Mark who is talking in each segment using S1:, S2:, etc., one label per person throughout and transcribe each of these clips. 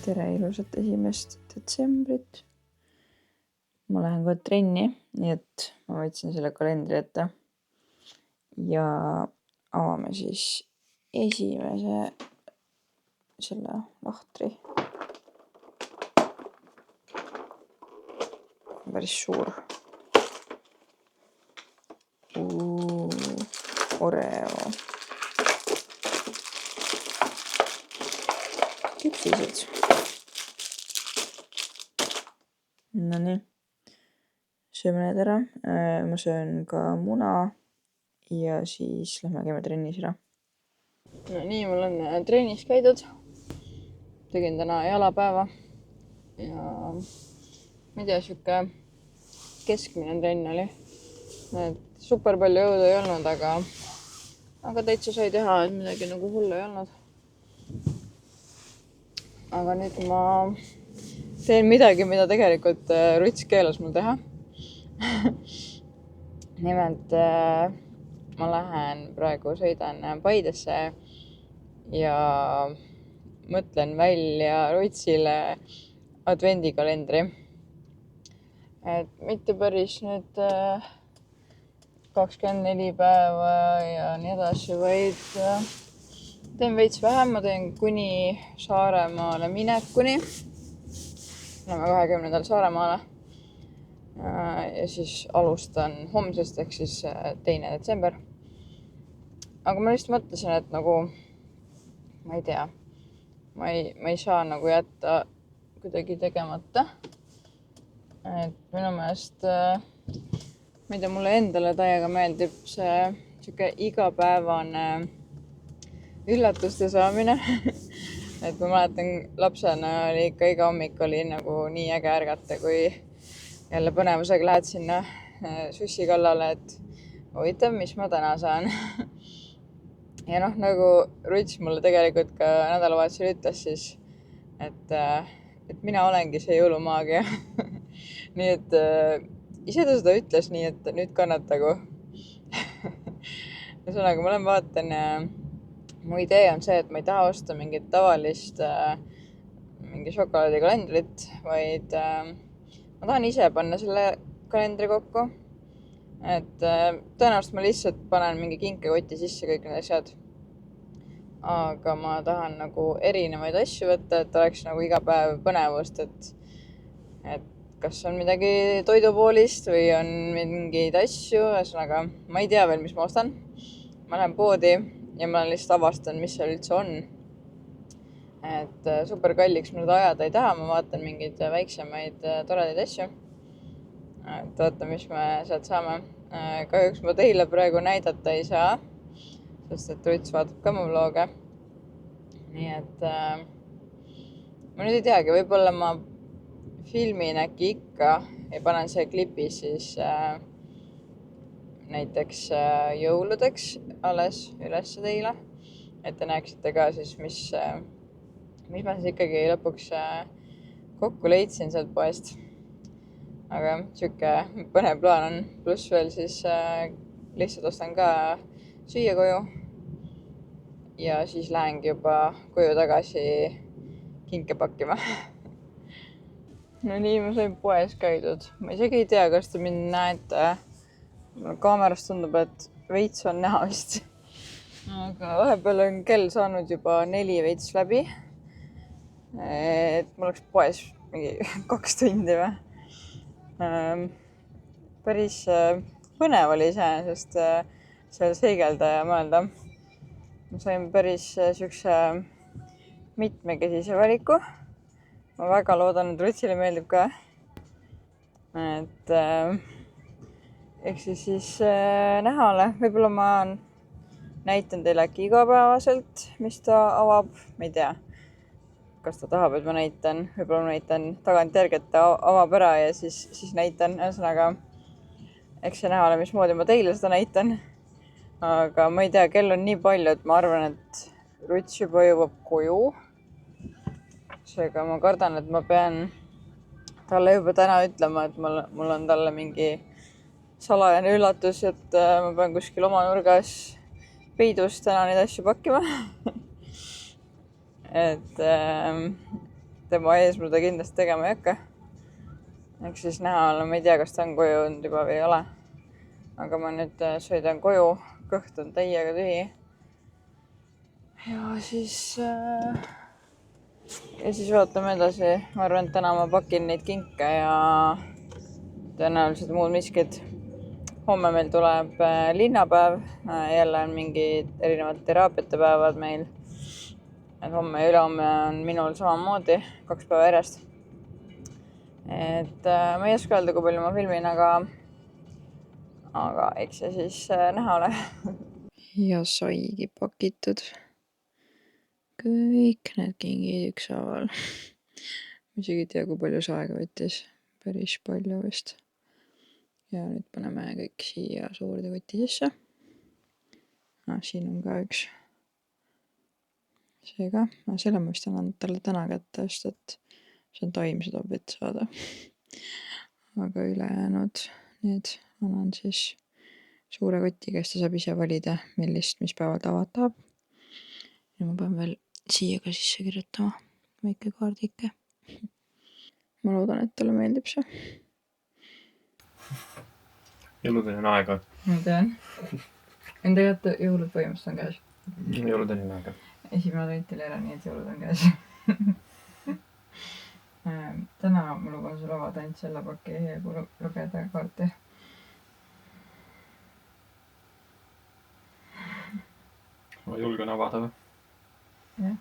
S1: tere ilusat 1. detsembrit. Ma lähen kohe trenni, nii et ma võtsin selle kalendri ette ja avame siis esimese selle lahtri. Päris suur. Oreo. Küpsised. No nii. Sööme need ära. Ma söön ka muna ja siis lähme käime trennis ära. No nii, mul on trennis käidud. Tegin täna jalapäeva ja ma ei tea, siuke keskmine trenn oli. Super palju jõudu ei olnud, aga täitsa sai teha, et midagi nagu hullu ei olnud. Aga nüüd ma teen midagi, mida tegelikult Ruts keelas mul teha. Nimelt ma lähen praegu, sõidan Paidesse ja mõtlen välja Rutsile advendikalendri. Et mitte päris nüüd 24 päeva ja nii edasi, vaid teen veits vähem. Ma teen kuni Saaremaale minekuni. Lähme 20. Saaremaale. Ja siis alustan homsest ehk siis 2. detsember. Aga ma lihtsalt mõtlesin, et nagu, ma ei tea, ma ei saa nagu jätta kuidagi tegemata. Et minu meelest, ma ei tea, mulle endale täiega meeldib see siuke igapäevane üllatuste saamine. Et ma mäletan, lapsena oli ikka iga hommik oli nagu nii äge ärgata, kui jälle põnevusega lähed sinna sussi kallale, et huvitav, mis ma täna saan. Ja noh, nagu Ruts mulle tegelikult ka nädalavahetusel ütles siis, et mina olengi see jõulumaagia. Nii et ise ta seda ütles nii, et nüüd kannatagu. Ühesõnaga, ma vaatan, mu idee on see, et ma ei taha osta mingit tavalist mingi šokolaadikalendrit, vaid ma tahan ise panna selle kalendri kokku. Et tõenäoliselt ma lihtsalt panen mingi kinkekoti sisse kõik need asjad. Aga ma tahan nagu erinevaid asju võtta, et oleks nagu iga päev põnevust, et kas on midagi toidupoolist või on mingeid asju. Ühesõnaga, ma ei tea veel, mis ma ostan. Ma lähen poodi ja ma lihtsalt avastan, mis seal üldse on. Et super kalliks ma seda ajada ei taha. Ma vaatan mingeid väiksemaid toredaid asju. Et vaata, mis me sealt saame. Kahjuks ma teile praegu näidata ei saa, sest et Ruts vaatab ka mu vloge. Nii et ma nüüd ei teagi, võib-olla ma filmin äkki ikka ja panen see klipi siis näiteks jõuludeks alles üles teile, et te näeksite ka siis, mis ma siis ikkagi lõpuks kokku leidsin sealt poest. Aga siuke põnev plaan on, pluss veel siis lihtsalt ostan ka süüa koju ja siis lähengi juba koju tagasi kinke pakkima. No nii, ma sain poes käidud. Ma isegi ei tea, kas te mind näete. Kaamerast tundub, et veits on näha vist. Aga vahepeal on kell saanud juba 4 veits läbi. Et mul oleks poes mingi 2 tundi või. Päris põnev oli iseenesest seal seigelda ja mõelda. Ma sain päris siukse mitmekesise valiku. Ma väga loodan, et Rutsile meeldib ka. Et eks siis näha ole. Võib-olla ma näitan teile äkki igapäevaselt, mis ta avab. Ma ei tea, kas ta tahab, et ma näitan. Võib-olla ma näitan tagantjärgi, et ta avab ära ja siis näitan. Ühesõnaga, eks see näha ole, mismoodi ma teile seda näitan. Aga ma ei tea, kell on nii palju, et ma arvan, et Ruts juba jõuab koju. Seega ma kardan, et ma pean talle juba täna ütlema, et mul on talle mingi salajane üllatus, et ma pean kuskil oma nurgas peidus täna neid asju pakkima. Et tema ees ma ta kindlasti tegema ei hakka. Eks siis näha olla, ma ei tea, kas ta on koju olnud juba või ei ole. Aga ma nüüd sõidan koju, kõht on täiega tühi. Ja siis vaatame edasi. Ma arvan, et täna ma pakin neid kinke ja tõenäoliselt muud miskid. Homme meil tuleb linnapäev. Jälle on mingid erinevad teraapiate päevad meil. Et homme ja ülehomme on minul samamoodi 2 päeva järjest. Et ma ei oska öelda, kui palju ma filmin, aga eks see siis näha ole. Ja saigi pakitud kõik need kingid ükshaaval. Ma isegi ei tea, kui palju see aega võttis. Päris palju vist. Ja nüüd paneme kõik siia suurde koti sisse. Siin on ka üks. Seega, selle ma vist annan talle täna kätte, sest et see on taimse toob vett saada. Aga ülejäänud need annan siis suure koti, kes ta saab ise valida, mis päeval ta avada tahab. Ja ma pean veel siia ka sisse kirjutama väike kaardike. Ma loodan, et talle meeldib see.
S2: Jõuludeni on aega.
S1: Ma tean. Tegelikult jõulud põhimõtteliselt on käes.
S2: Jõuludeni on aega.
S1: Esimene advent oli ära, nii et jõulud on käes. Täna ma luban sul avada ainult selle paki ja lugeda kaarti.
S2: Ma julgen avada või?
S1: Jah.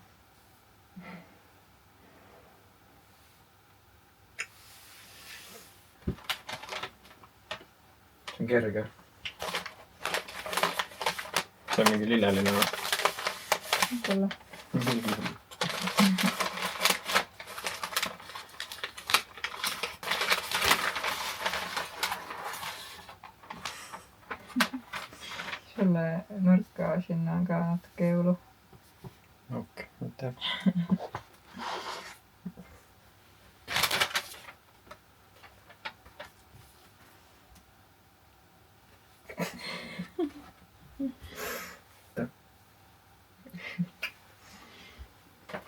S2: See on kerge. See on mingi lilleline või?
S1: Olla. Sulle nõrka sinna on ka natuke jõulu.
S2: Okei, aitäh.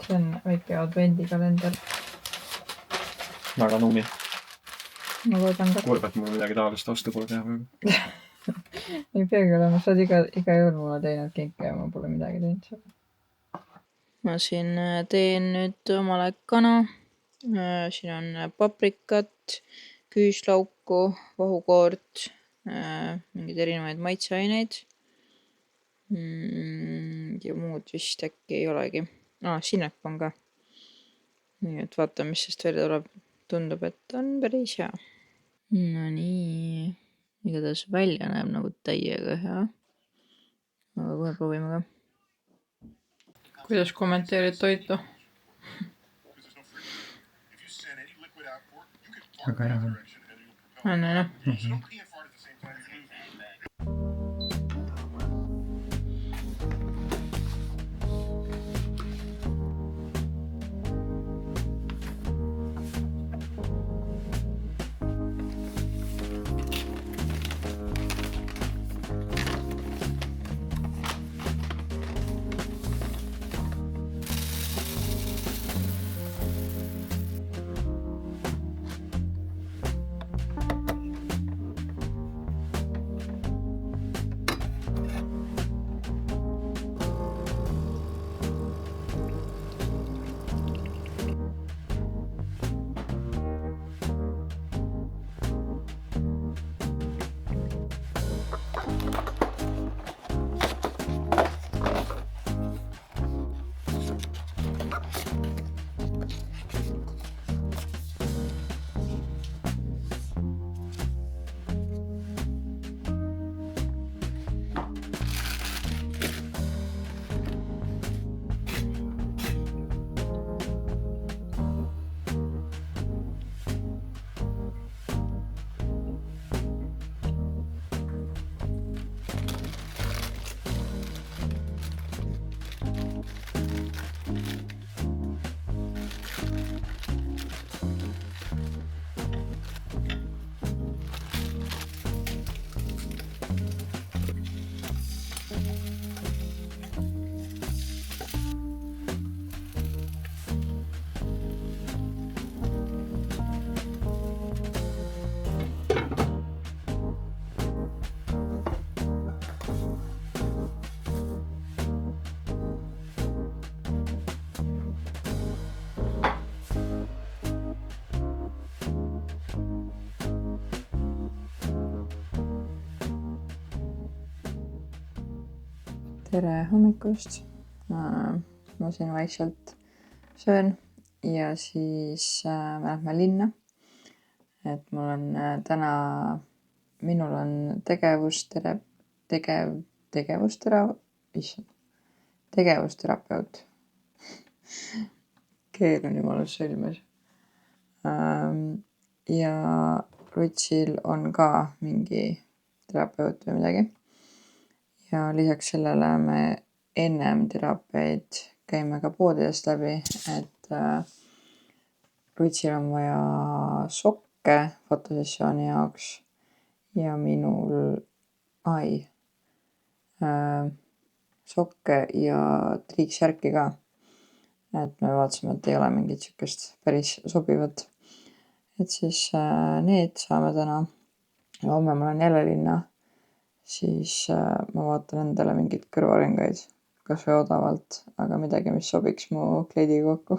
S1: See on väike advendikalender.
S2: Väga numi.
S1: Ma loodan ka.
S2: Kurb, et mul midagi taolist vastu pole teha.
S1: Ei peagi olema, sa oled iga jõul mulle teinud kinke ja ma pole midagi teinud. Ma siin teen nüüd omale kana. Siin on paprikat, küüslauku, vahukoort, mingid erinevaid maitseaineid. Ja muud vist äkki ei olegi. Sinep on ka. Nii, et vaatame, mis sest veel tuleb. Tundub, et on päris hea. No nii. Igatahes välja näeb nagu täiega hea. Aga kohe proovime ka. Kuidas kommenteerid toitu?
S2: Väga hea.
S1: On, jah? tere hommikust. Ma siin vaikselt söön ja siis me lähme linna. Et mul on minul on tegevusterapeut. Keel on jumala sõlmes. Ja Rutsil on ka mingi terapeut või midagi. Ja lisaks sellele me ennem teraapiaid käime ka poodidest läbi, et Rutsil on vaja sokke fotosessiooni jaoks ja minul sokke ja triiksärki ka. Et me vaatasime, et ei ole mingit siukest päris sobivat. Et siis need saame täna. Ja homme ma lähen jälle linna. Siis ma vaatan endale mingit kõrvaringaid, kas või odavalt, aga midagi, mis sobiks mu kleediga kokku.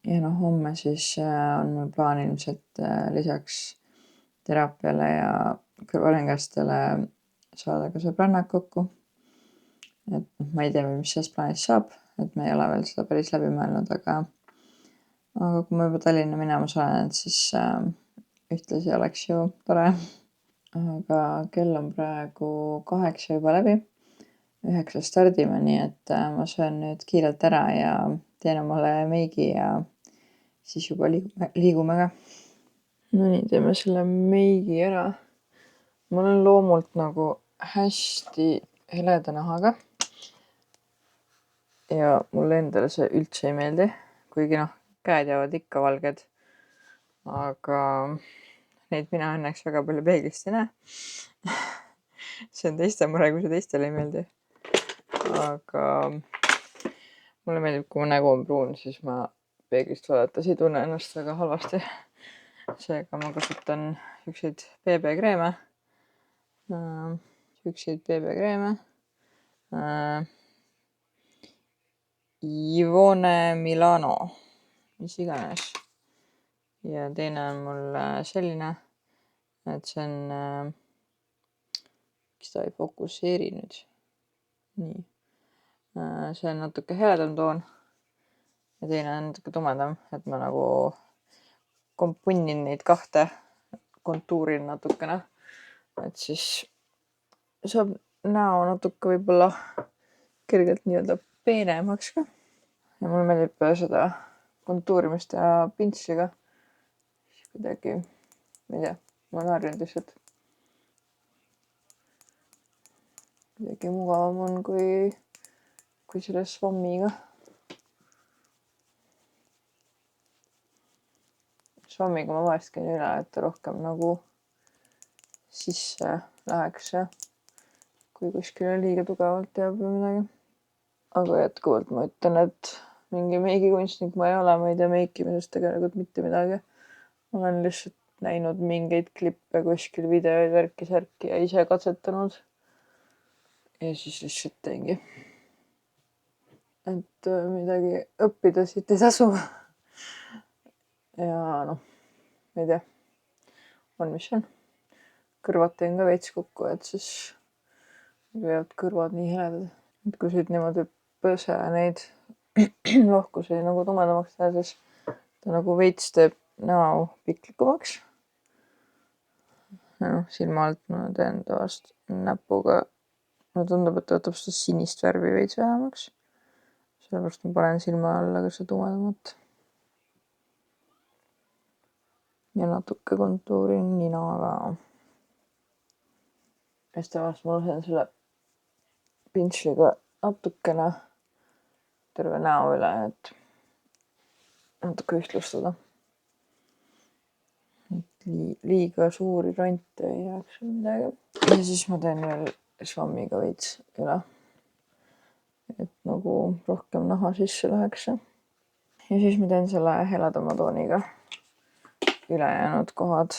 S1: Ja homme siis on mul plaan ilmselt lisaks teraapiale ja kõrvaringastele saada ka sõbrannad kokku. Et ma ei tea veel, mis sellest plaanist saab, et me ei ole veel seda päris läbi mõelnud, aga kui ma juba Tallinna minemas olen, siis ühtlasi oleks ju tore. Aga kell on praegu 8 juba läbi. 9 stardime, nii et ma söön nüüd kiirelt ära ja teen omale meigi ja siis juba liigume ka. No nii, teeme selle meigi ära. Ma olen loomult nagu hästi heleda nahaga. Ja mulle endale see üldse ei meeldi, kuigi käed jäävad ikka valged. Aga neid mina õnneks väga palju peeglist ei näe. See on teiste mure, kui see teistele ei meeldi. Aga mulle meeldib, kui mu nägu on pruun, siis ma peeglist vaadates ei tunne ennast väga halvasti. Seega ma kasutan siukseid BB-kreeme. Ivone Milano, mis iganes. Ja teine on mul selline, et see on, miks ta ei fokusseeri nüüd. Nii. See on natuke heledam toon ja teine on natuke tumedam, et ma nagu kompunnin neid kahte, kontuurin natukene, et siis saab näo natuke võib-olla kergelt nii-öelda peenemaks ka. Ja mulle meeldib seda kontuurimist ja pintsliga. Kuidagi, ma ei tea, ma olen harjunud lihtsalt. Kuidagi mugavam on kui selle Swammiga. Swammiga ma vahest käin üle, et ta rohkem nagu sisse läheks, kui kuskile liiga tugevalt jääb või midagi. Aga jätkuvalt ma ütlen, et mingi meigikunstnik ma ei ole, ma ei tea meikimisest tegelikult mitte midagi. Ma olen lihtsalt näinud mingeid klippe kuskil videoid, värki-särki ja ise katsetanud. Ja siis lihtsalt teengi. Et midagi õppida siit ei tasu. Ja ma ei tea, on mis on. Kõrvad teen ka veits kokku, et siis võivad kõrvad nii heledad. Et kui siit niimoodi põse neid lohkusi nagu tumedamaks teha, siis ta nagu veits teeb näo piklikumaks. Silma alt ma teen tavaliselt näpuga. Mulle tundub, et ta võtab seda sinist värvi veits vähemaks. Sellepärast ma panen silma alla ka seda tumedamat. Ja natuke kontuurin nina ka. Ja siis tavaliselt ma lasen selle pintsliga natukene terve näo üle, et natuke ühtlustada. Et liiga suuri ronte ei jääks midagi. Ja siis ma teen veel Swammiga veits üle. Et nagu rohkem naha sisse läheks. Ja siis ma teen selle heledama tooniga ülejäänud kohad.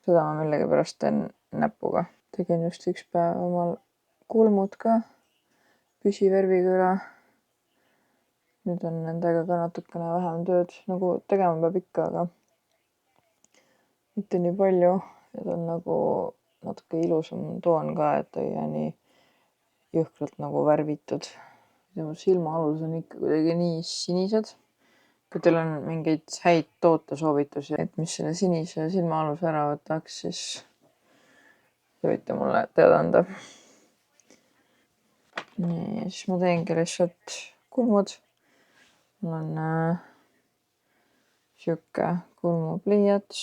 S1: Seda ma millegipärast teen näpuga. Tegin just üks päev omal kulmud ka püsivärviga üle. Nüüd on nendega ka natukene vähem tööd. Nagu tegema peab ikka, aga mitte nii palju. Ja ta on nagu natuke ilusam toon ka, et ta ei jää nii jõhkralt nagu värvitud. Mu silmaalus on ikka kuidagi nii sinised. Kui teil on mingeid häid tootesoovitusi, et mis selle sinise silmaaluse ära võtaks, siis võite mulle teada anda. Nii, siis ma teengi lihtsalt kulmud. Mul on siuke kulmupliiats.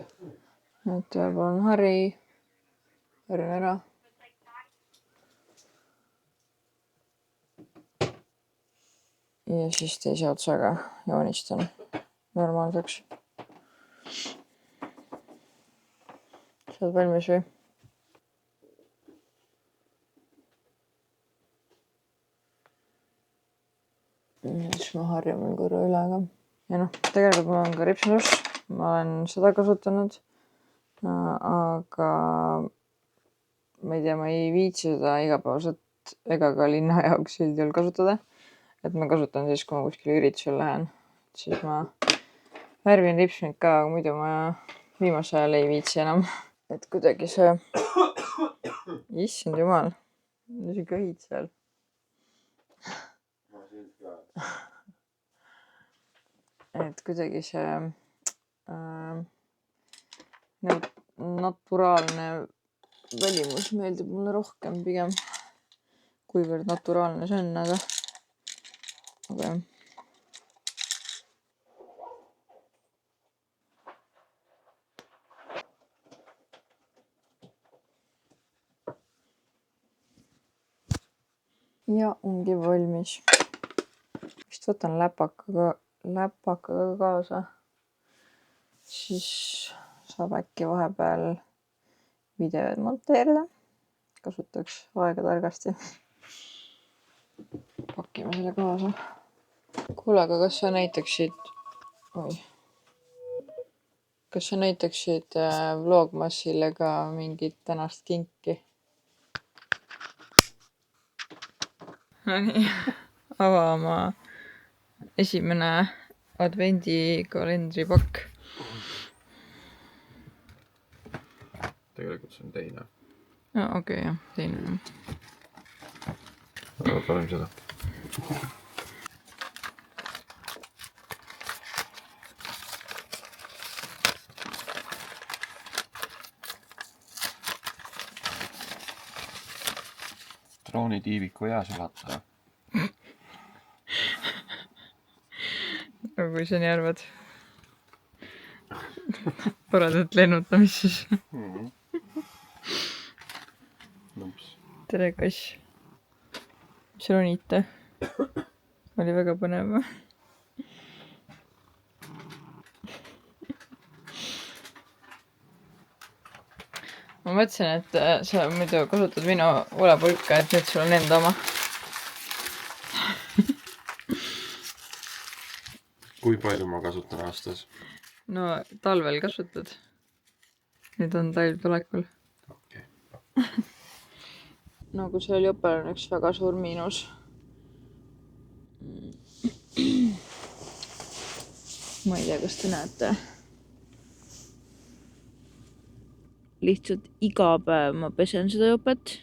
S1: Et veel on hari. Harin ära. Ja siis teise otsaga joonistan normaalseks. Saad valmis või? Ja siis ma harjan veel korra üle ka. Ja tegelikult mul on ka ripsmus. Ma olen seda kasutanud. Aga ma ei tea, ma ei viitsi seda igapäevaselt ega ka linna jaoks üldjuhul kasutada. Et ma kasutan siis, kui ma kuskil üritusel lähen. Siis ma värvin ripsmit ka, aga muidu ma viimase ajal ei viitsi enam. Et kuidagi see... Issand jumal. See köhid seal. Et kuidagi see naturaalne välimus meeldib mulle rohkem pigem. Kuivõrd naturaalne see on, aga jah. Ja ongi valmis. Vist võtan läpakaga kaasa. Siis saab äkki vahepeal videod monteerida. Kasutaks aega targasti. Pakime selle kaasa. Kuule, aga kas sa näitaksid Vlogmasile ka mingit tänast kinki? No nii, ava oma esimene advendikalendripakk.
S2: Tegelikult see on teine.
S1: No okei, jah, teine.
S2: Panem seda. Droonitiiviku jää sulata.
S1: Aga kui sa nii arvad. Toredat lennutamist siis. Tere, kass. Mis ronite? Oli väga põnev. Ma mõtlesin, et sa muidu kasutad minu ulepulka, et nüüd sul on enda oma.
S2: Kui palju ma kasutan aastas?
S1: No talvel kasutad. Nüüd on talv tulekul.
S2: Okay.
S1: No kui see jopel on üks väga suur miinus. Ma ei tea, kas te näete. Lihtsalt iga päev ma pesen seda jopet.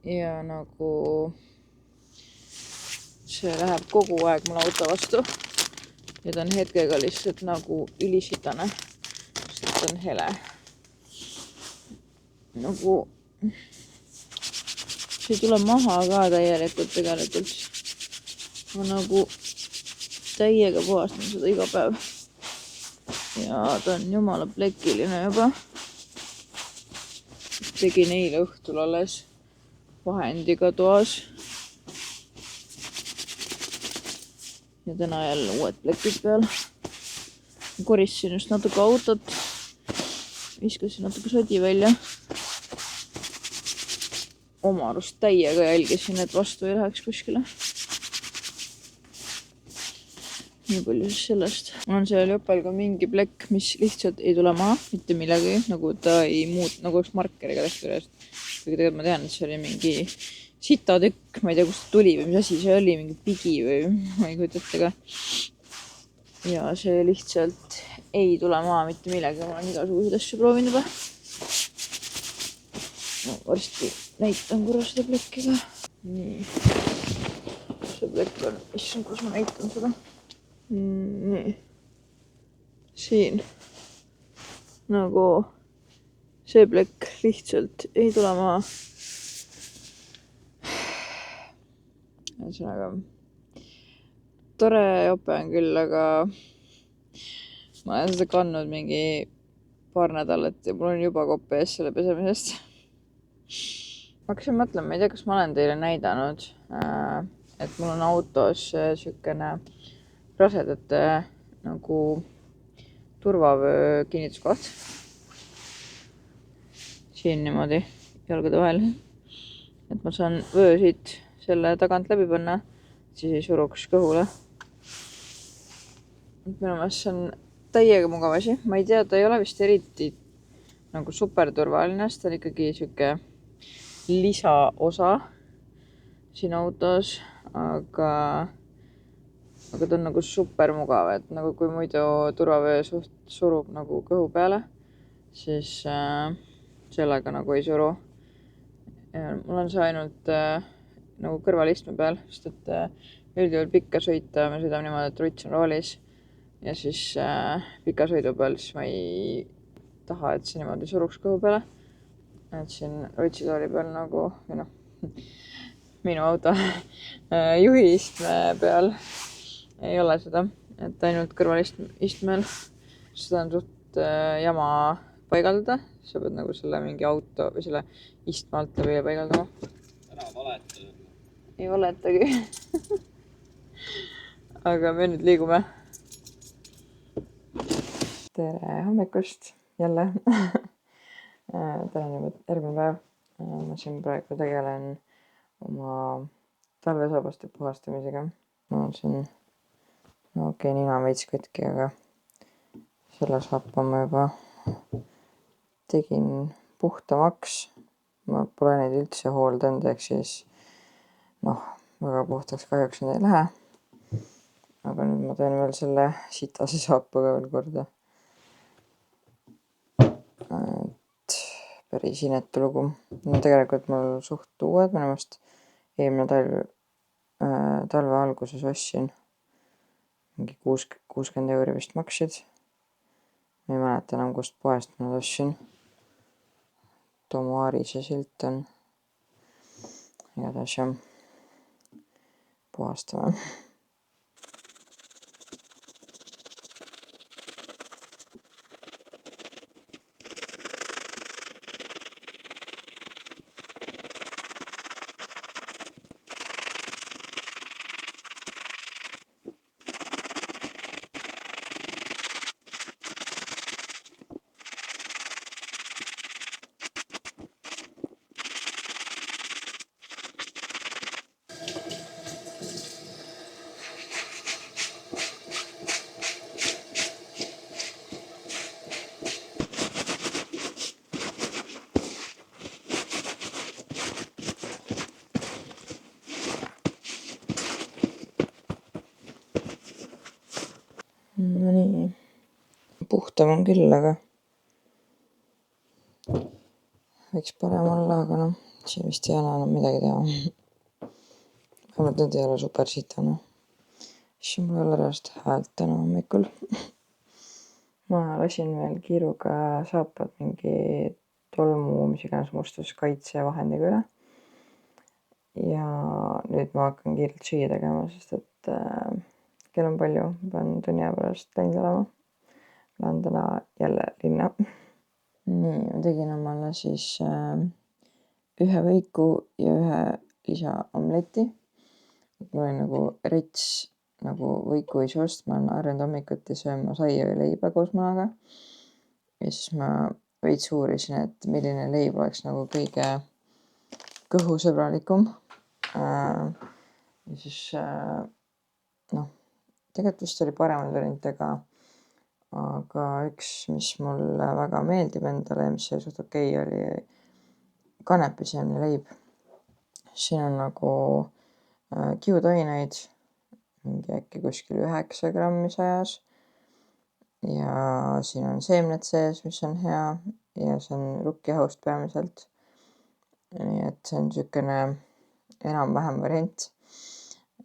S1: Ja nagu see läheb kogu aeg mul auto vastu. Ja ta on hetkega lihtsalt nagu ülisitane. Sest ta on hele. Nagu see ei tule maha ka täielikult tegelikult. Ma nagu täiega puhastan seda iga päev. Ja ta on jumala plekiline juba. Tegin eile õhtul alles vahendiga toas. Ja täna jälle uued plekid peal. Koristasin just natuke autot. Viskasin natuke sodi välja. Oma arust täiega jälgisin, et vastu ei läheks kuskile. Nii palju siis sellest. On seal jopel ka mingi plekk, mis lihtsalt ei tule maha, mitte millegi. Nagu ta ei muut, nagu oleks markeriga tehtud üles. Kuigi tegelikult ma tean, et see oli mingi sitatükk. Ma ei tea, kust tuli või mis asi see oli, mingi pigi või ma ei kujuta ette ka. ja see lihtsalt ei tule maha mitte millegi, ma olen igasuguseid asju proovinud juba. No, varsti näitan korra seda plekki ka. Nii. See plekk on, issand, kus ma näitan seda. Nii. Siin. Nagu see plekk lihtsalt ei tule maha. Ühesõnaga, tore jope on küll, aga ma olen seda kandnud mingi paar nädalat ja mul on juba kopp ees selle pesemisest. Ma hakkasin mõtlema, ma ei tea, kas ma olen teile näidanud, et mul on autos sükene rasedate nagu turvavöö kinnituskoht. Siin niimoodi jalgade vahel. Et ma saan vöö siit selle tagant läbi panna, siis ei suruks kõhule. Minu meelest see on täiega mugav asi. Ma ei tea, ta ei ole vist eriti nagu super turvaline, sest ta on ikkagi siuke lisaosa siin autos, aga ta on nagu super mugav, et nagu kui muidu turvavöö surub nagu kõhu peale, siis sellega nagu ei suru. Mul on see ainult nagu kõrvalistme peal, sest et üldjuhul pikka sõita me sõidame niimoodi, et ruts on roolis ja siis pika sõidu peal siis ma ei taha, et see niimoodi suruks kõhu peale. Et siin rutsitooli peal nagu, või noh, minu auto juhiistme peal ei ole seda, et ainult kõrvalistmel. Seda on suht jama paigaldada. Sa pead nagu selle mingi auto või selle istme alt läbi paigaldama.
S2: Ära valeta.
S1: Ei valetagi. Aga me nüüd liigume. Tere hommikust jälle. Täna on juba järgmine päev. Ma siin praegu tegelen oma talvesaabaste puhastamisega. Ma olen siin nina veits katki, aga selle saapa ma juba tegin puhtamaks. Ma pole neid üldse hooldanud, ehk siis väga puhtaks kahjuks need ei lähe. Aga nüüd ma teen veel selle sitase saapaga veel korda. Et päris inetu lugu. Tegelikult mul suht uued, minu meelest eelmine talve alguses ostsin. Mingi 60 € vist maksid. Ma ei mäleta enam, kust poest ma nad ostsin. Tomuari see silt on. Igatahes jah. Puhastame. No nii. Puhtam on küll, aga võiks parem olla, aga siin vist ei ole enam midagi teha. Vähemalt need ei ole super sitane. Siis mul ei ole reaalselt häält täna hommikul. Ma lasin veel kiiruga saapad mingi tolmu, mis iganes mustuskaitsevahendiga üle. Ja nüüd ma hakkan kiirelt süüa tegema, sest et kell on palju, pean tunni aja pärast läinud olema. Lähen täna jälle linna. Nii, ma tegin omale siis ühe võiku ja ühe lisaomleti. Mul oli nagu rets nagu võiku ei sööst, ma olen harjunud hommikuti sööma saia või leiba koos munaga. Ja siis ma veits uurisin, et milline leib oleks nagu kõige kõhusõbralikum. Ja siis tegelikult vist oli paremad variante, aga üks, mis mulle väga meeldib endale ja mis oli suht okei, oli kanepiseemne leib. Siin on nagu kiudaineid, mingi äkki kuskil 9 grammi 100-s. ja siin on seemned sees, mis on hea ja see on rukkihauust peamiselt. Nii et see on niisugune enam-vähem variant.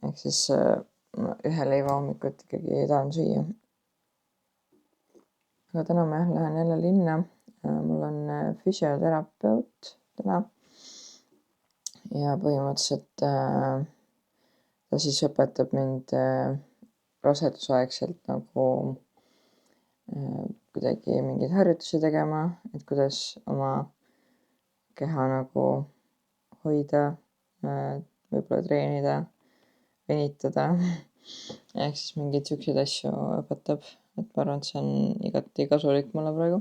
S1: Ehk siis ühe leiva hommikut ikkagi tahan süüa. Aga täna ma lähen jälle linna. Mul on füsioterapeut täna. Ja põhimõtteliselt ta siis õpetab mind rasedusaegselt nagu kuidagi mingeid harjutusi tegema, et kuidas oma keha nagu hoida, võib-olla treenida, venitada. Ehk siis mingeid siukseid asju õpetab, et ma arvan, et see on igati kasulik mulle praegu.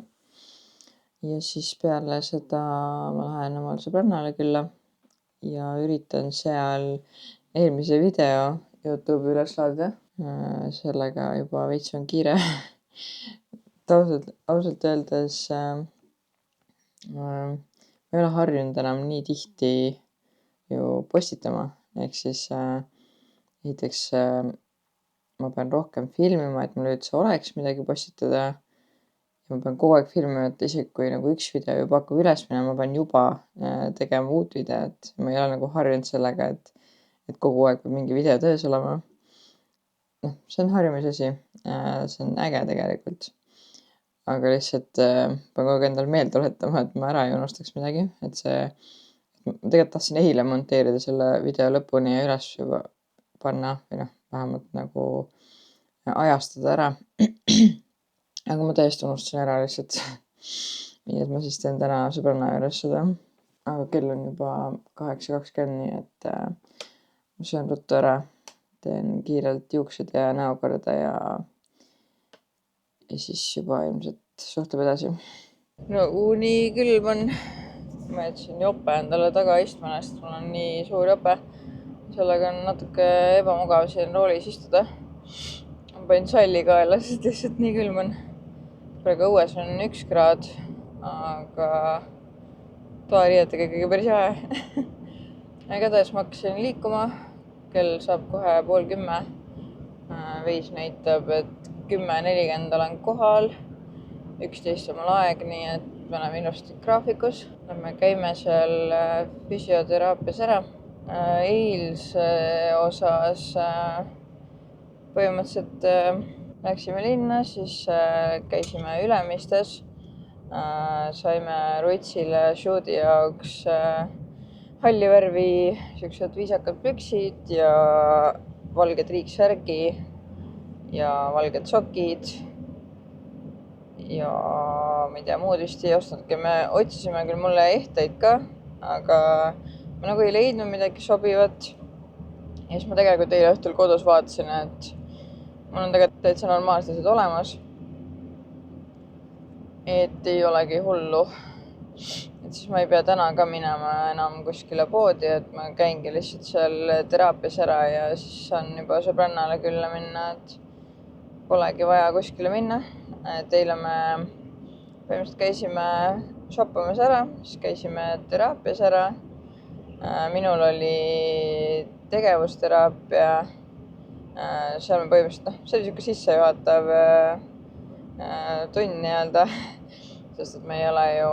S1: Ja siis peale seda ma lähen omal sõbrannale külla ja üritan seal eelmise video YouTube'i üles laadida. Sellega juba veits on kiire. Ausalt öeldes ma ei ole harjunud enam nii tihti ju postitama. Ehk siis näiteks ma pean rohkem filmima, et mul üldse oleks midagi postitada. Ja ma pean kogu aeg filmima, et isegi kui nagu üks video juba hakkab üles minema, ma pean juba tegema uut videot. Ma ei ole nagu harjunud sellega, et kogu aeg peab mingi video töös olema. See on harjumisasi. See on äge tegelikult. Aga lihtsalt pean kogu aeg endale meelde tuletama, et ma ära ei unustaks midagi. Et ma tegelikult tahtsin eile monteerida selle video lõpuni ja üles juba panna või vähemalt nagu ajastada ära. Aga ma täiesti unustasin ära lihtsalt. Nii et ma siis teen täna sõbranna juures seda. Aga kell on juba 8:20, nii et ma söön ruttu ära. Teen kiirelt juuksed ja näo korda ja siis juba ilmselt suhtleb edasi. No nii külm on. Ma jätsin jope endale taga istma, sest mul on nii suur jope. Sellega on natuke ebamugav siin roolis istuda. Ma panin salli kaela, sest lihtsalt nii külm on. Praegu õues on 1 kraad, aga toariietega ikkagi päris jahe. Igatahes ma hakkasin liikuma. Kell saab kohe 9:30. Veis näitab, et 10:40 olen kohal. 11 on mul aeg, nii et me oleme ilusti graafikus. Me käime seal füsioteraapias ära. Eilse osas põhimõtteliselt läksime linna, siis käisime Ülemistes. Saime Rutsile shoot'i jaoks halli värvi siuksed viisakad püksid ja valge triiksärgi ja valged sokid. Ja ma ei tea, muud vist ei ostnudki. Me otsisime küll mulle ehteid ka, aga ma nagu ei leidnud midagi sobivat. Ja siis ma tegelikult eile õhtul kodus vaatasin, et mul on tegelikult täitsa normaalsed asjad olemas. Et ei olegi hullu. Et siis ma ei pea täna ka minema enam kuskile poodi, et ma käingi lihtsalt seal teraapias ära ja siis saan juba sõbrannale külla minna, et polegi vaja kuskile minna. Et eile me põhimõtteliselt käisime shoppamas ära, siis käisime teraapias ära. Minul oli tegevusteraapia. Seal me põhimõtteliselt, see oli siuke sissejuhatav tund nii-öelda, sest et me ei ole ju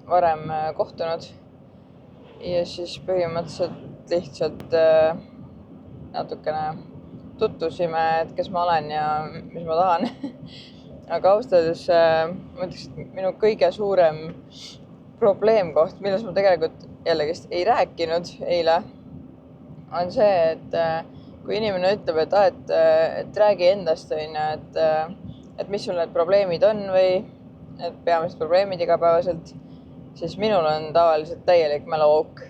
S1: varem kohtunud. Ja siis põhimõtteliselt lihtsalt natukene tutvusime, et kes ma olen ja mis ma tahan. Aga ausalt öeldes ma ütleks, et minu kõige suurem probleemkoht, millest ma tegelikult jällegist ei rääkinud eile, on see, et kui inimene ütleb, et räägi endast, et mis sul need probleemid on või need peamised probleemid igapäevaselt, siis minul on tavaliselt täielik mäluauk.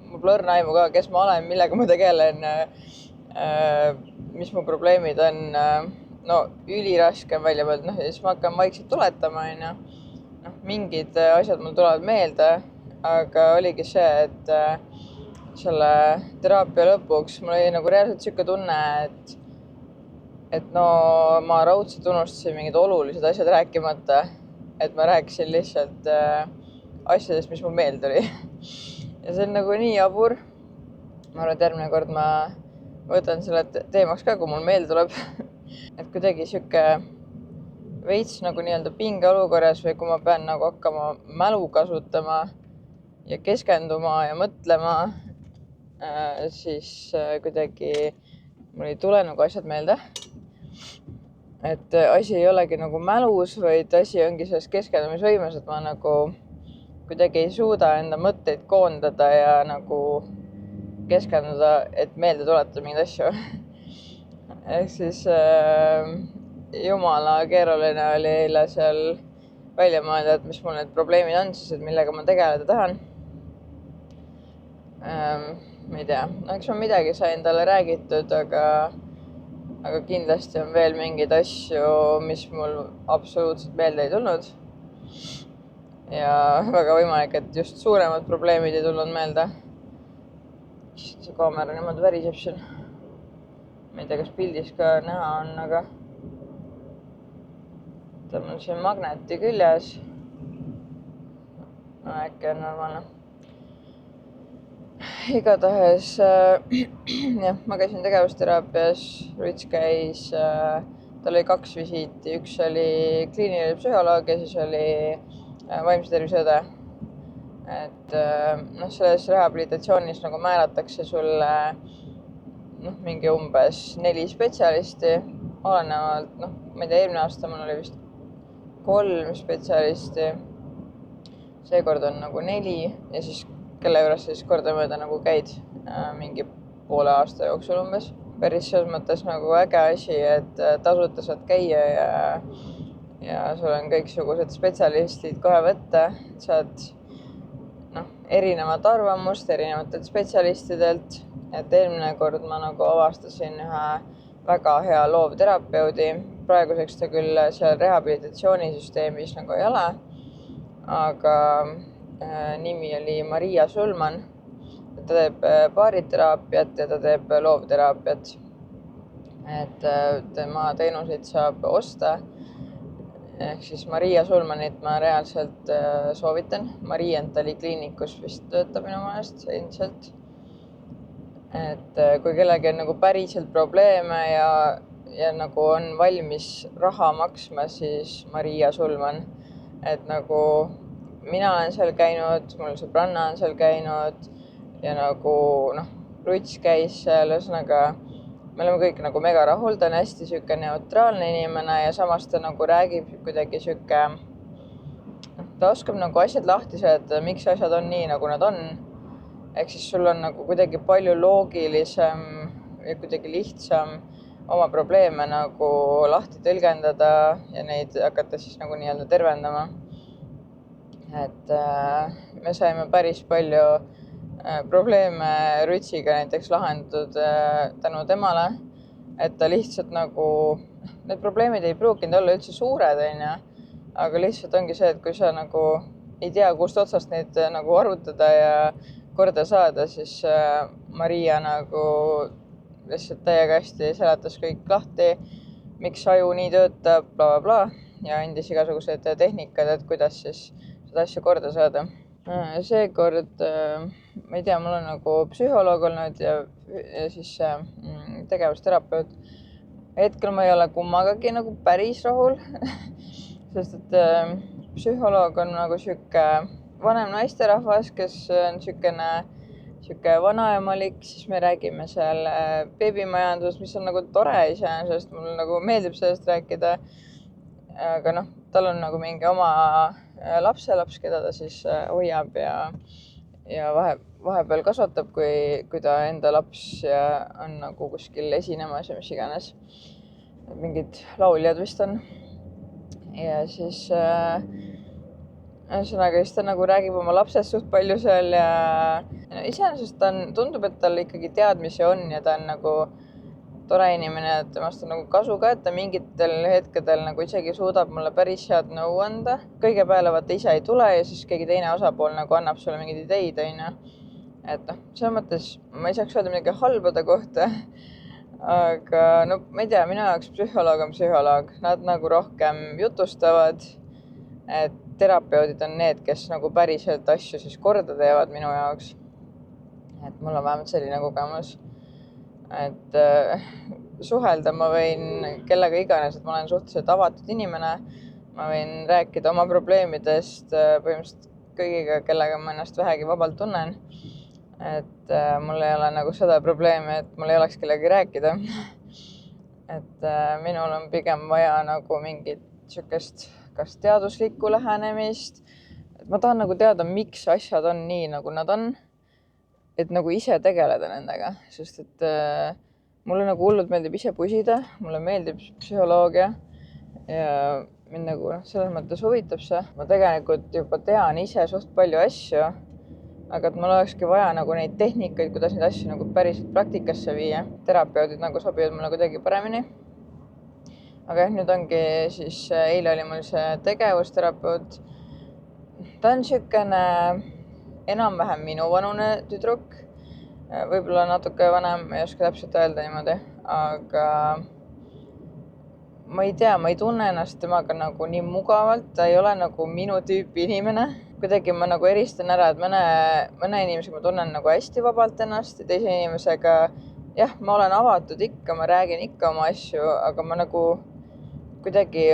S1: Mul pole õrna aimu ka, kes ma olen, millega ma tegelen, mis mu probleemid on. No üliraske on välja mõelda, ja siis ma hakkan vaikselt tuletama, mingid asjad mul tulevad meelde, aga oligi see, et selle teraapia lõpuks mul oli nagu reaalselt siuke tunne, et no ma raudselt unustasin mingid olulised asjad rääkimata, et ma rääkisin lihtsalt asjadest, mis mul meelde tuli. Ja see on nagu nii jabur. Ma arvan, et järgmine kord ma võtan selle teemaks ka, kui mul meelde tuleb. Et kuidagi siuke veits nagu nii-öelda pingeolukorras või kui ma pean nagu hakkama mälu kasutama ja keskenduma ja mõtlema, siis kuidagi mul ei tule nagu asjad meelde. Et asi ei olegi nagu mälus, vaid asi ongi selles keskendumisvõimes, et ma nagu kuidagi ei suuda enda mõtteid koondada ja nagu keskenduda, et meelde tuletada mingeid asju. Ehk siis jumala keeruline oli eile seal välja mõelda, et mis mul need probleemid on siis, et millega ma tegeleda tahan. Ma ei tea, eks ma midagi sain talle räägitud, aga kindlasti on veel mingeid asju, mis mul absoluutselt meelde ei tulnud. Ja väga võimalik, et just suuremad probleemid ei tulnud meelde. See kaamera niimoodi väriseb siin. Ma ei tea, kas pildis ka näha on, aga tal on siin magneti küljes. Äkki on normaalne. Igatahes, jah, ma käisin tegevusteraapias, Ruts käis, tal oli 2 visiiti, üks oli kliiniline psühholoog ja siis oli vaimse tervise õde. Et selles rehabilitatsioonis nagu määratakse sulle mingi umbes 4 spetsialisti, olenevalt, ma ei tea, eelmine aasta mul oli vist 3 spetsialisti, seekord on nagu 4 ja siis kelle juures siis kordamööda nagu käid mingi poole aasta jooksul umbes. Päris selles mõttes nagu äge asi, et tasuta saad käia ja sul on kõiksugused spetsialistid kohe võtta. Saad erinevat arvamust erinevatelt spetsialistidelt. Et eelmine kord ma nagu avastasin ühe väga hea loovterapeudi. Praeguseks ta küll seal rehabilitatsioonisüsteemis nagu ei ole, aga nimi oli Maria Sulman. Ta teeb baariteraapiat ja ta teeb loovteraapiat. Et tema teenuseid saab osta. Ehk siis Maria Sulmanit ma reaalselt soovitan. Marientali kliinikus vist töötab minu meelest endiselt. Et kui kellegi on nagu päriselt probleeme ja nagu on valmis raha maksma, siis Maria Sulman. Et nagu mina olen seal käinud, mul sõbranna on seal käinud ja nagu Ruts käis seal, ühesõnaga me oleme kõik nagu mega rahul, ta on hästi siuke neutraalne inimene ja samas ta nagu räägib kuidagi siuke, ta oskab nagu asjad lahti seletada, miks asjad on nii, nagu nad on. Ehk siis sul on nagu kuidagi palju loogilisem ja kuidagi lihtsam oma probleeme nagu lahti tõlgendada ja neid hakata siis nagu nii-öelda tervendama. Et me saime päris palju probleeme Rutsiga näiteks lahendatud tänu temale, et ta lihtsalt nagu, need probleemid ei pruukinud olla üldse suured, aga lihtsalt ongi see, et kui sa nagu ei tea, kust otsast neid nagu arvutada ja korda saada, siis Maria nagu lihtsalt täiega hästi seletas kõik lahti, miks aju nii töötab, bla, bla, bla ja andis igasugused tehnikad, et kuidas siis asju korda saada. Seekord, ma ei tea, mul on nagu psühholoog olnud ja siis tegevusterapeut. Hetkel ma ei ole kummagagi nagu päris rahul, sest et psühholoog on nagu siuke vanem naisterahvas, kes on siuke vanaemalik, siis me räägime seal beebimajandus, mis on nagu tore iseenesest, mul nagu meeldib sellest rääkida. Aga tal on nagu mingi oma lapselaps, keda ta siis hoiab ja vahepeal kasvatab, kui ta enda laps on nagu kuskil esinemas ja mis iganes. Mingid lauljad vist on. Ja siis ühesõnaga siis ta nagu räägib oma lapsest suht palju seal ja iseenesest tundub, et tal ikkagi teadmisi on ja ta on nagu tore inimene, et temast on nagu kasu ka, et ta mingitel hetkedel nagu isegi suudab mulle päris head nõu anda. Kõige peale vaata ise ei tule ja siis keegi teine osapool nagu annab sulle mingeid ideid, Et selles mõttes ma ei saaks öelda midagi halbade kohta, aga ma ei tea, minu jaoks psühholoog on psühholoog. Nad nagu rohkem jutustavad, et terapeudid on need, kes nagu päriselt asju siis korda teevad minu jaoks. Et mul on vähemalt selline kogemus. Et suhelda, ma võin kellega iganes, et ma olen suhteliselt avatud inimene. Ma võin rääkida oma probleemidest põhimõtteliselt kõigiga, kellega ma ennast vähegi vabalt tunnen. Et mul ei ole nagu seda probleemi, et mul ei oleks kellegi rääkida. Et minul on pigem vaja nagu mingit sükest kas teaduslikku lähenemist. Et ma tahan nagu teada, miks asjad on nii, nagu nad on. Et nagu ise tegeleda nendega, sest et mulle nagu hullult meeldib ise pusida, mulle meeldib psühholoogia ja mind nagu selles mõttes huvitab see. Ma tegelikult juba tean ise suht palju asju, aga et mul olekski vaja nagu neid tehnikaid, kuidas neid asju nagu päriselt praktikasse viia. Terapeudid nagu sobivad mulle kuidagi paremini. Aga nüüd ongi siis, eile oli mul see tegevusterapeut. Ta on siukene enam-vähem minu vanune tüdruk, võib-olla natuke vanem, ei oska täpselt öelda niimoodi, aga ma ei tea, ma ei tunne ennast temaga nagu nii mugavalt, ta ei ole nagu minu tüüpi inimene. Kuidagi ma nagu eristan ära, et mõne inimesega ma tunnen nagu hästi vabalt ennast ja teise inimesega, jah, ma olen avatud ikka, ma räägin ikka oma asju, aga ma nagu kuidagi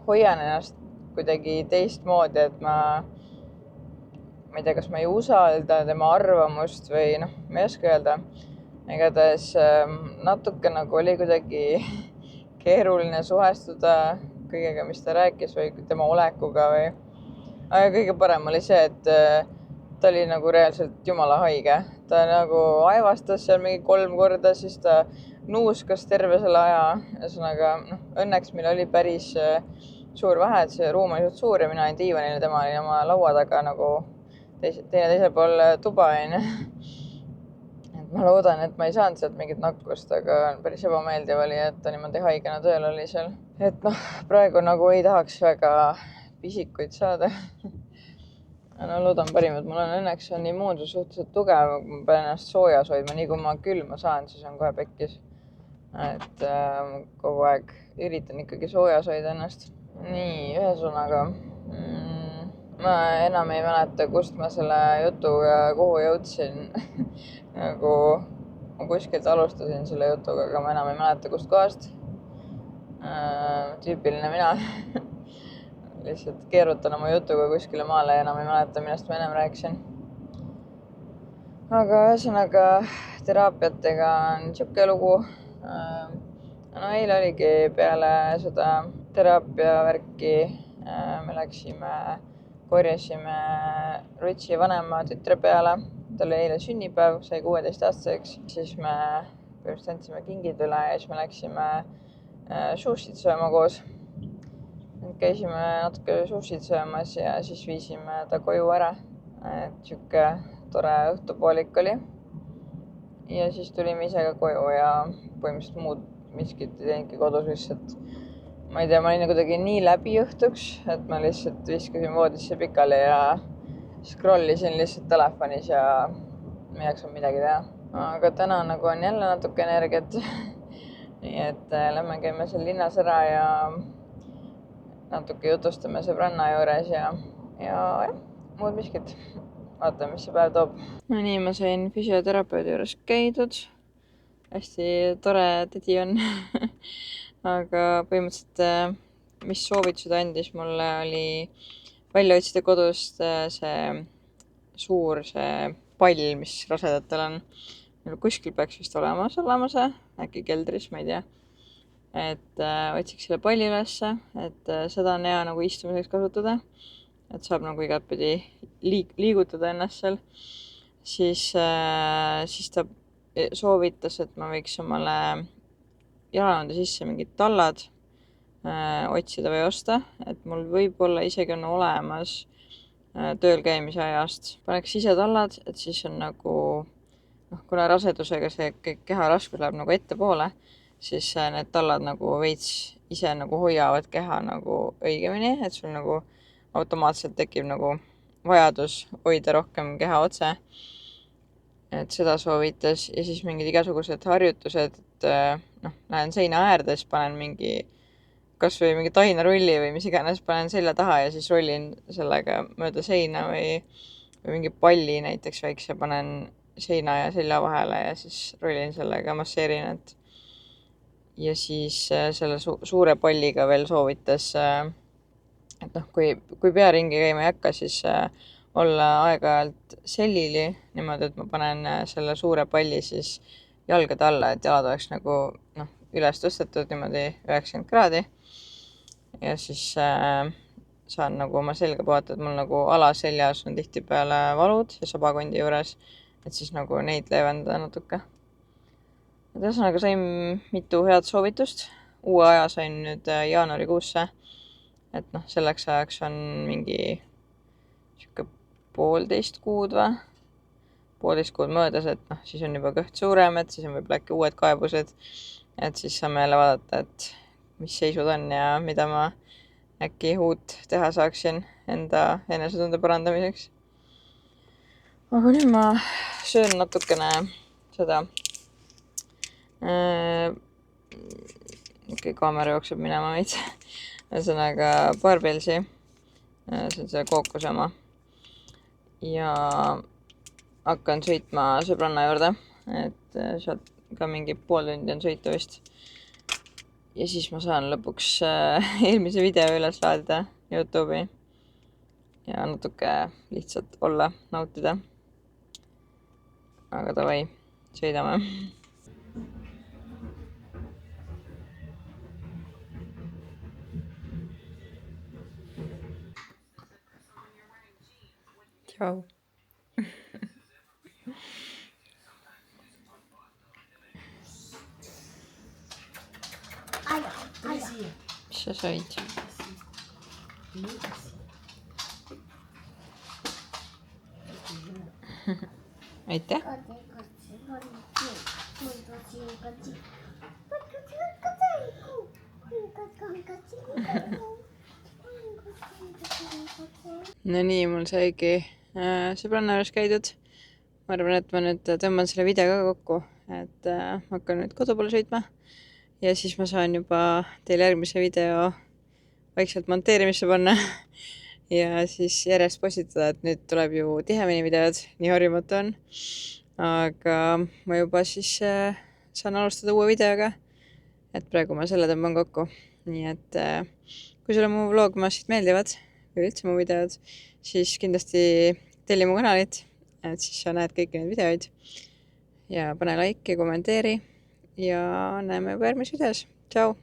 S1: hoian ennast kuidagi teistmoodi, et ma ei tea, kas ma ei usalda tema arvamust või ma ei oska öelda. Igatahes natuke nagu oli kuidagi keeruline suhestuda kõigega, mis ta rääkis või tema olekuga või. Aga kõige parem oli see, et ta oli nagu reaalselt jumala haige. Ta nagu aevastas seal mingi 3 korda, siis ta nuuskas terve selle aja. Ühesõnaga, õnneks meil oli päris suur vahe, et see ruum oli suht suur ja mina olin diivanil ja tema oli oma laua taga nagu teisel pool tuba on. Et ma loodan, et ma ei saanud sealt mingit nakkust, aga päris ebameeldiv oli, et ta niimoodi haigena tööl oli seal. Et praegu nagu ei tahaks väga pisikuid saada. Loodan parim, et mul on õnneks on immuunsus suhteliselt tugev, ma pean ennast soojas hoidma, nii kui ma külma saan, siis on kohe pekkis. Et kogu aeg üritan ikkagi soojas hoida ennast. Nii, ühesõnaga ma enam ei mäleta, kust ma selle jutuga kuhu jõudsin. Nagu ma kuskilt alustasin selle jutuga, aga ma enam ei mäleta, kust kohast. Tüüpiline mina. Lihtsalt keerutan oma jutuga kuskile maale ja enam ei mäleta, millest ma enam rääkisin. Aga ühesõnaga teraapiatega on siuke lugu. Eile oligi peale seda teraapia värki. Me läksime korjasime Rutsi vanema tütre peale. Ta oli eile sünnipäev, sai 16-aastaseks. Siis me põhimõtteliselt andsime kingid üle ja siis me läksime sushit sööma koos. Käisime natuke sushit söömas ja siis viisime ta koju ära. Siuke tore õhtupoolik oli. Ja siis tulime ise ka koju ja põhimõtteliselt muud miskit ei teinudki kodus lihtsalt. Ma ei tea, ma olin kuidagi nii läbi õhtuks, et ma lihtsalt viskasin voodisse pikali ja scrollisin lihtsalt telefonis ja ma ei jaksanud midagi teha. Aga täna nagu on jälle natuke energiat. Nii et lähme käime seal linnas ära ja natuke jutustame sõbranna juures ja muud miskit. Vaatame, mis see päev toob. No nii, ma sain füsioterapeudi juures käidud. Hästi tore tädi on. Aga põhimõtteliselt, mis soovitused andis mulle, oli välja otsida kodust see suur pall, mis rasedatel on. Kuskil peaks vist olema see, äkki keldris, ma ei tea. Et otsiks selle palli ülesse, et seda on hea nagu istumiseks kasutada. Et saab nagu igatpidi liigutada ennast seal. Siis ta soovitas, et ma võiks omale jalanõude sisse mingid tallad otsida või osta, et mul võib-olla isegi on olemas tööl käimise ajast. Paneks ise tallad, et siis on nagu, kuna rasedusega see keha raskus läheb nagu ettepoole, siis need tallad nagu veits ise nagu hoiavad keha nagu õigemini, et sul nagu automaatselt tekib nagu vajadus hoida rohkem keha otse. Et seda soovitas ja siis mingid igasugused harjutused, et lähen seina äärde, siis panen kas või mingi tainarulli või mis iganes, panen selja taha ja siis rollin sellega mööda seina või mingi palli näiteks väikse panen seina ja selja vahele ja siis rollin sellega, masseerin, ja siis selle suure palliga veel soovitas, et noh, kui pearingi käima ei hakka, siis olla aeg-ajalt sellili niimoodi, et ma panen selle suure palli siis jalgade alla, et jalad oleks nagu noh, üles tõstetud niimoodi 90 kraadi. Ja siis saan nagu oma selga puhata, et mul nagu alaseljas on tihtipeale valud ja sabakondi juures, et siis nagu neid leevendada natuke. Et ühesõnaga sain mitu head soovitust. Uue aja sain nüüd jaanuarikuusse. Et noh, selleks ajaks on mingi siuke 1,5 kuud või? 1,5 kuud möödas, et noh, siis on juba kõht suurem, et siis on võib-olla äkki uued kaebused. Et siis saame jälle vaadata, et mis seisud on ja mida ma äkki uut teha saaksin enda enesetunde parandamiseks. Aga nüüd ma söön natukene seda kaamera jookseb minema veits. Ühesõnaga Barbelsi. See on see kookuse oma. Ja hakkan sõitma sõbranna juurde. Et sealt ka mingi 0,5 tundi on sõitu vist. Ja siis ma saan lõpuks eelmise video üles laadida YouTube'i. Ja natuke lihtsalt olla, nautida. Aga davai, sõidame. Tšau. Mis sa said? Aitäh. No nii, mul saigi sõbranna juures käidud. Ma arvan, et ma nüüd tõmban selle video ka kokku, et hakkan nüüd kodu poole sõitma. Ja siis ma saan juba teile järgmise video vaikselt monteerimisse panna. Ja siis järjest postitada, et nüüd tuleb ju tihemini videod, nii harjumatu on. Aga ma juba siis saan alustada uue videoga. Et praegu ma selle tõmban kokku. Nii et kui sulle mu vlogmasid meeldivad või üldse mu videod, siis kindlasti telli mu kanalit, et siis sa näed kõiki neid videoid. Ja pane like ja kommenteeri ja näeme juba järgmises videos. Tšau!